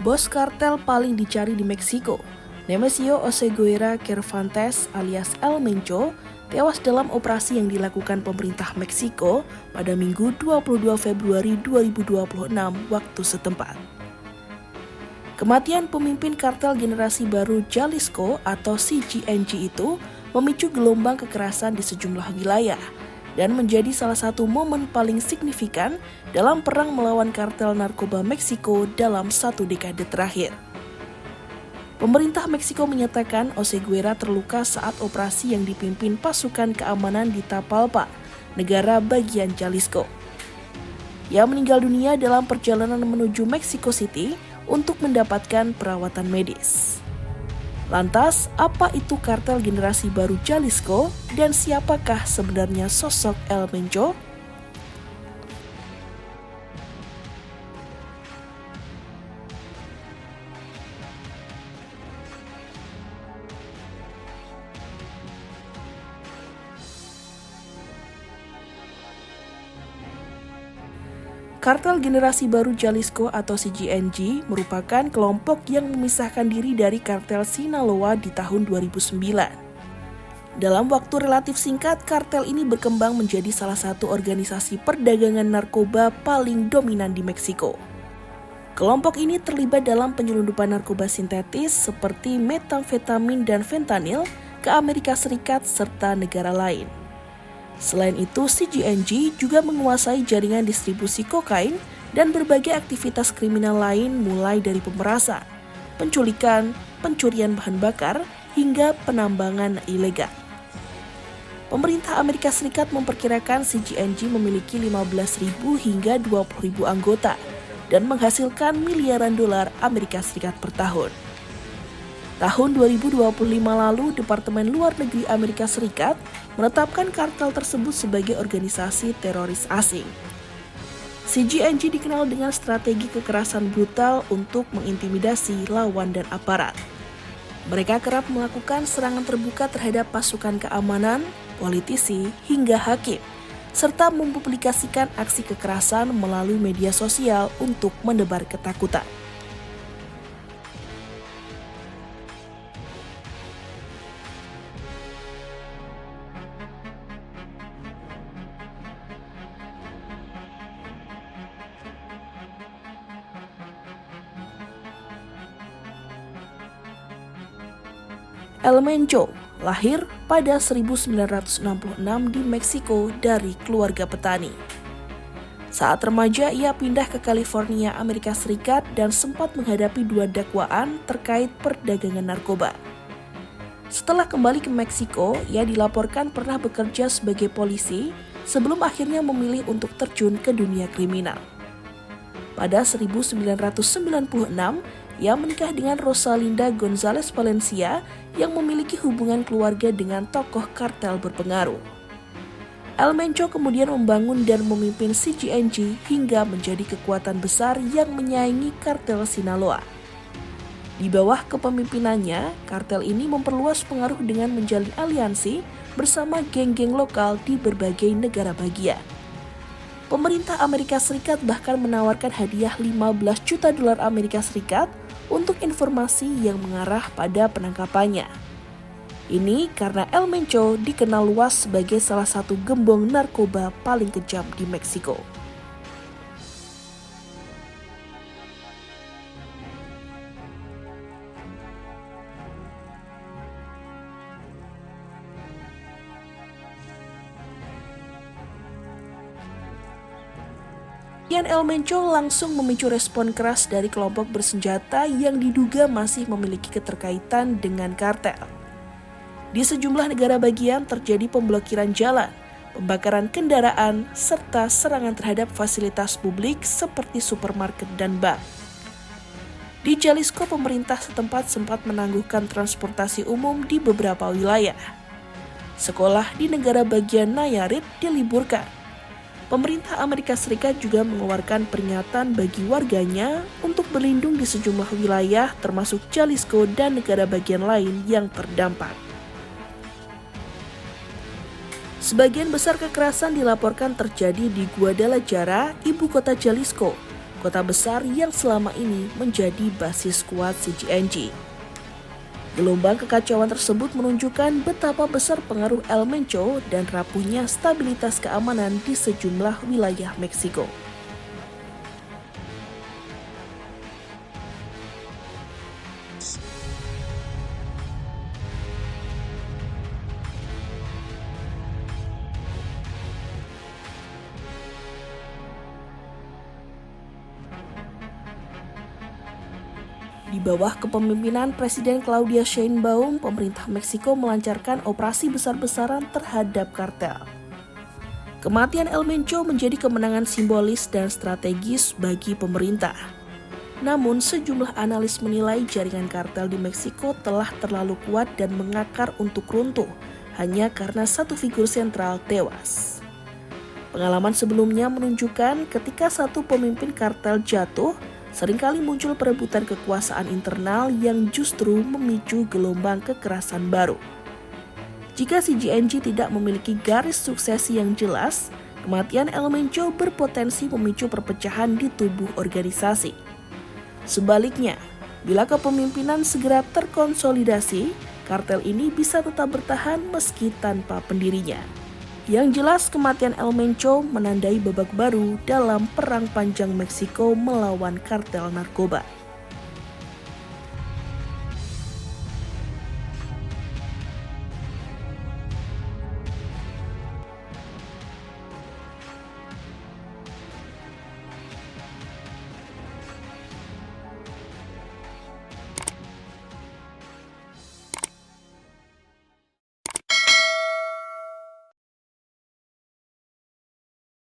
Bos kartel paling dicari di Meksiko, Nemesio Oseguera Cervantes alias El Mencho, tewas dalam operasi yang dilakukan pemerintah Meksiko pada Minggu 22 Februari 2026 waktu setempat. Kematian pemimpin kartel generasi baru Jalisco atau CGNG itu memicu gelombang kekerasan di sejumlah wilayah dan menjadi salah satu momen paling signifikan dalam perang melawan kartel narkoba Meksiko dalam satu dekade terakhir. Pemerintah Meksiko menyatakan Oseguera terluka saat operasi yang dipimpin pasukan keamanan di Tapalpa, negara bagian Jalisco. Ia meninggal dunia dalam perjalanan menuju Mexico City untuk mendapatkan perawatan medis. Lantas, apa itu kartel generasi baru Jalisco dan siapakah sebenarnya sosok El Mencho? Kartel generasi baru Jalisco atau CGNG merupakan kelompok yang memisahkan diri dari kartel Sinaloa di tahun 2009. Dalam waktu relatif singkat, kartel ini berkembang menjadi salah satu organisasi perdagangan narkoba paling dominan di Meksiko. Kelompok ini terlibat dalam penyelundupan narkoba sintetis seperti metamfetamin dan fentanyl ke Amerika Serikat serta negara lain. Selain itu, CGNG juga menguasai jaringan distribusi kokain dan berbagai aktivitas kriminal lain mulai dari pemerasan, penculikan, pencurian bahan bakar, hingga penambangan ilegal. Pemerintah Amerika Serikat memperkirakan CGNG memiliki 15.000 hingga 20.000 anggota dan menghasilkan miliaran dolar Amerika Serikat per tahun. Tahun 2025 lalu, Departemen Luar Negeri Amerika Serikat menetapkan kartel tersebut sebagai organisasi teroris asing. CGNG dikenal dengan strategi kekerasan brutal untuk mengintimidasi lawan dan aparat. Mereka kerap melakukan serangan terbuka terhadap pasukan keamanan, politisi, hingga hakim, serta mempublikasikan aksi kekerasan melalui media sosial untuk menebar ketakutan. El Mencho lahir pada 1966 di Meksiko dari keluarga petani. Saat remaja, ia pindah ke California, Amerika Serikat dan sempat menghadapi 2 dakwaan terkait perdagangan narkoba. Setelah kembali ke Meksiko, ia dilaporkan pernah bekerja sebagai polisi sebelum akhirnya memilih untuk terjun ke dunia kriminal. Pada 1996, ia menikah dengan Rosalinda Gonzalez Valencia yang memiliki hubungan keluarga dengan tokoh kartel berpengaruh. El Mencho kemudian membangun dan memimpin CGNG hingga menjadi kekuatan besar yang menyaingi kartel Sinaloa. Di bawah kepemimpinannya, kartel ini memperluas pengaruh dengan menjalin aliansi bersama geng-geng lokal di berbagai negara bagian. Pemerintah Amerika Serikat bahkan menawarkan hadiah 15 juta dolar Amerika Serikat untuk informasi yang mengarah pada penangkapannya. Ini karena El Mencho dikenal luas sebagai salah satu gembong narkoba paling kejam di Meksiko. El Mencho langsung memicu respon keras dari kelompok bersenjata yang diduga masih memiliki keterkaitan dengan kartel. Di sejumlah negara bagian terjadi pemblokiran jalan, pembakaran kendaraan, serta serangan terhadap fasilitas publik seperti supermarket dan bank. Di Jalisco, pemerintah setempat sempat menangguhkan transportasi umum di beberapa wilayah. Sekolah di negara bagian Nayarit diliburkan. Pemerintah Amerika Serikat juga mengeluarkan peringatan bagi warganya untuk berlindung di sejumlah wilayah termasuk Jalisco dan negara bagian lain yang terdampak. Sebagian besar kekerasan dilaporkan terjadi di Guadalajara, ibu kota Jalisco, kota besar yang selama ini menjadi basis kuat CGNG. Gelombang kekacauan tersebut menunjukkan betapa besar pengaruh El Mencho dan rapuhnya stabilitas keamanan di sejumlah wilayah Meksiko. Di bawah kepemimpinan Presiden Claudia Sheinbaum, pemerintah Meksiko melancarkan operasi besar-besaran terhadap kartel. Kematian El Mencho menjadi kemenangan simbolis dan strategis bagi pemerintah. Namun, sejumlah analis menilai jaringan kartel di Meksiko telah terlalu kuat dan mengakar untuk runtuh hanya karena satu figur sentral tewas. Pengalaman sebelumnya menunjukkan ketika satu pemimpin kartel jatuh, seringkali muncul perebutan kekuasaan internal yang justru memicu gelombang kekerasan baru. Jika CGNG tidak memiliki garis suksesi yang jelas, kematian El Mencho berpotensi memicu perpecahan di tubuh organisasi. Sebaliknya, bila kepemimpinan segera terkonsolidasi, kartel ini bisa tetap bertahan meski tanpa pendirinya. Yang jelas, kematian El Mencho menandai babak baru dalam perang panjang Meksiko melawan kartel narkoba.